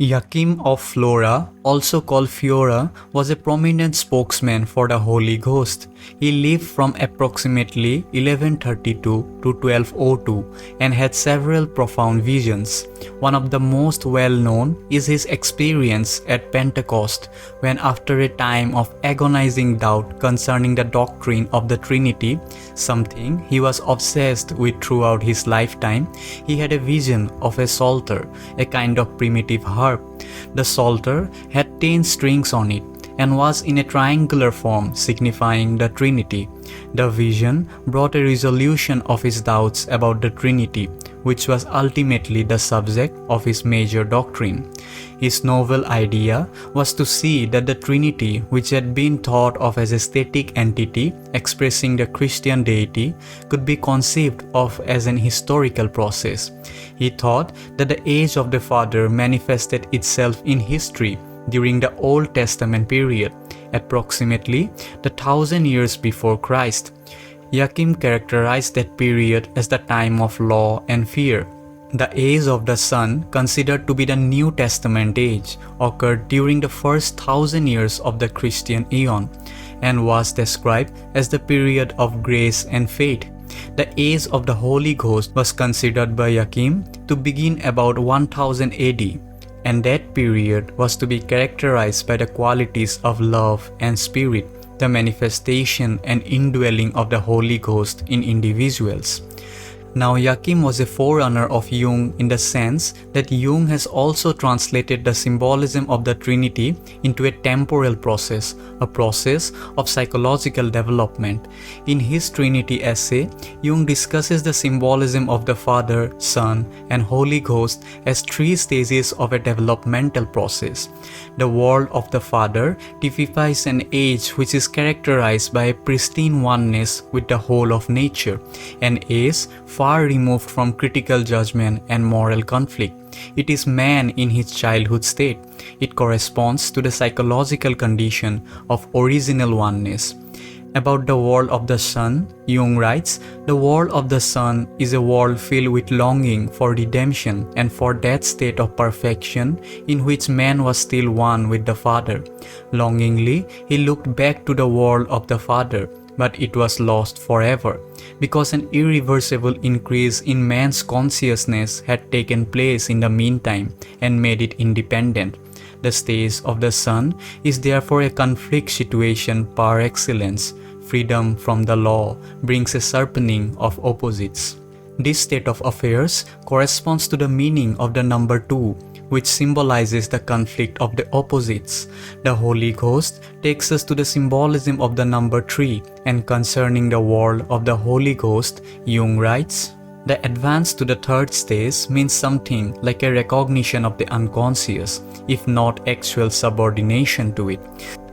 Joachim of Flora, also called Fiora, was a prominent spokesman for the Holy Ghost. He lived from approximately 1132 to 1202 and had several profound visions. One of the most well-known is his experience at Pentecost, when after a time of agonizing doubt concerning the doctrine of the Trinity, something he was obsessed with throughout his lifetime, he had a vision of a psalter, a kind of primitive harp. The psalter had 10 strings on it and was in a triangular form signifying the Trinity. The vision brought a resolution of his doubts about the Trinity, which was ultimately the subject of his major doctrine. His novel idea was to see that the Trinity, which had been thought of as a static entity expressing the Christian deity, could be conceived of as an historical process. He thought that the age of the Father manifested itself in history during the Old Testament period, approximately the 1,000 years before Christ. Joachim characterized that period as the time of law and fear. The age of the Son, considered to be the New Testament age, occurred during the first 1,000 years of the Christian Aion and was described as the period of grace and faith. The age of the Holy Ghost was considered by Joachim to begin about 1000 AD, and that period was to be characterized by the qualities of love and spirit, the manifestation and indwelling of the Holy Ghost in individuals. Now, Joachim was a forerunner of Jung in the sense that Jung has also translated the symbolism of the Trinity into a temporal process, a process of psychological development. In his Trinity essay, Jung discusses the symbolism of the Father, Son, and Holy Ghost as 3 stages of a developmental process. The world of the Father typifies an age which is characterized by a pristine oneness with the whole of nature, an age far removed from critical judgment and moral conflict. It is man in his childhood state. It corresponds to the psychological condition of original oneness. About the world of the Son, Jung writes, "The world of the Son is a world filled with longing for redemption and for that state of perfection in which man was still one with the Father. Longingly, he looked back to the world of the Father, but it was lost forever, because an irreversible increase in man's consciousness had taken place in the meantime and made it independent. The stage of the Son is therefore a conflict situation par excellence. Freedom from the law brings a sharpening of opposites." This state of affairs corresponds to the meaning of the number 2, which symbolizes the conflict of the opposites. The Holy Ghost takes us to the symbolism of the number 3, and concerning the world of the Holy Ghost, Jung writes, "The advance to the 3rd stage means something like a recognition of the unconscious, if not actual subordination to it.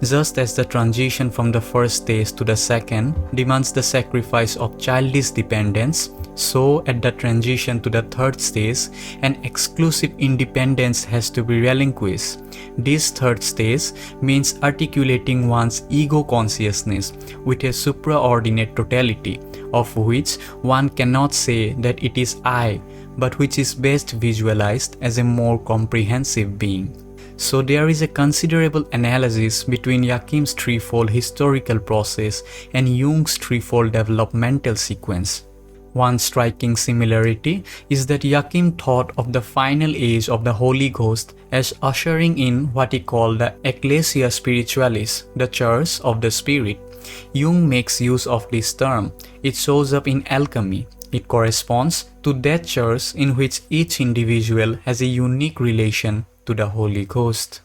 Just as the transition from the 1st stage to the 2nd demands the sacrifice of childish dependence, so at the transition to the 3rd stage, an exclusive independence has to be relinquished. This 3rd stage means articulating one's ego consciousness with a supraordinate totality, of which one cannot say that it is I, but which is best visualized as a more comprehensive being." So there is a considerable analysis between Joachim's threefold historical process and Jung's threefold developmental sequence. One striking similarity is that Joachim thought of the final age of the Holy Ghost as ushering in what he called the Ecclesia Spiritualis, the Church of the Spirit. Jung makes use of this term. It shows up in alchemy. It corresponds to that church in which each individual has a unique relation to the Holy Ghost.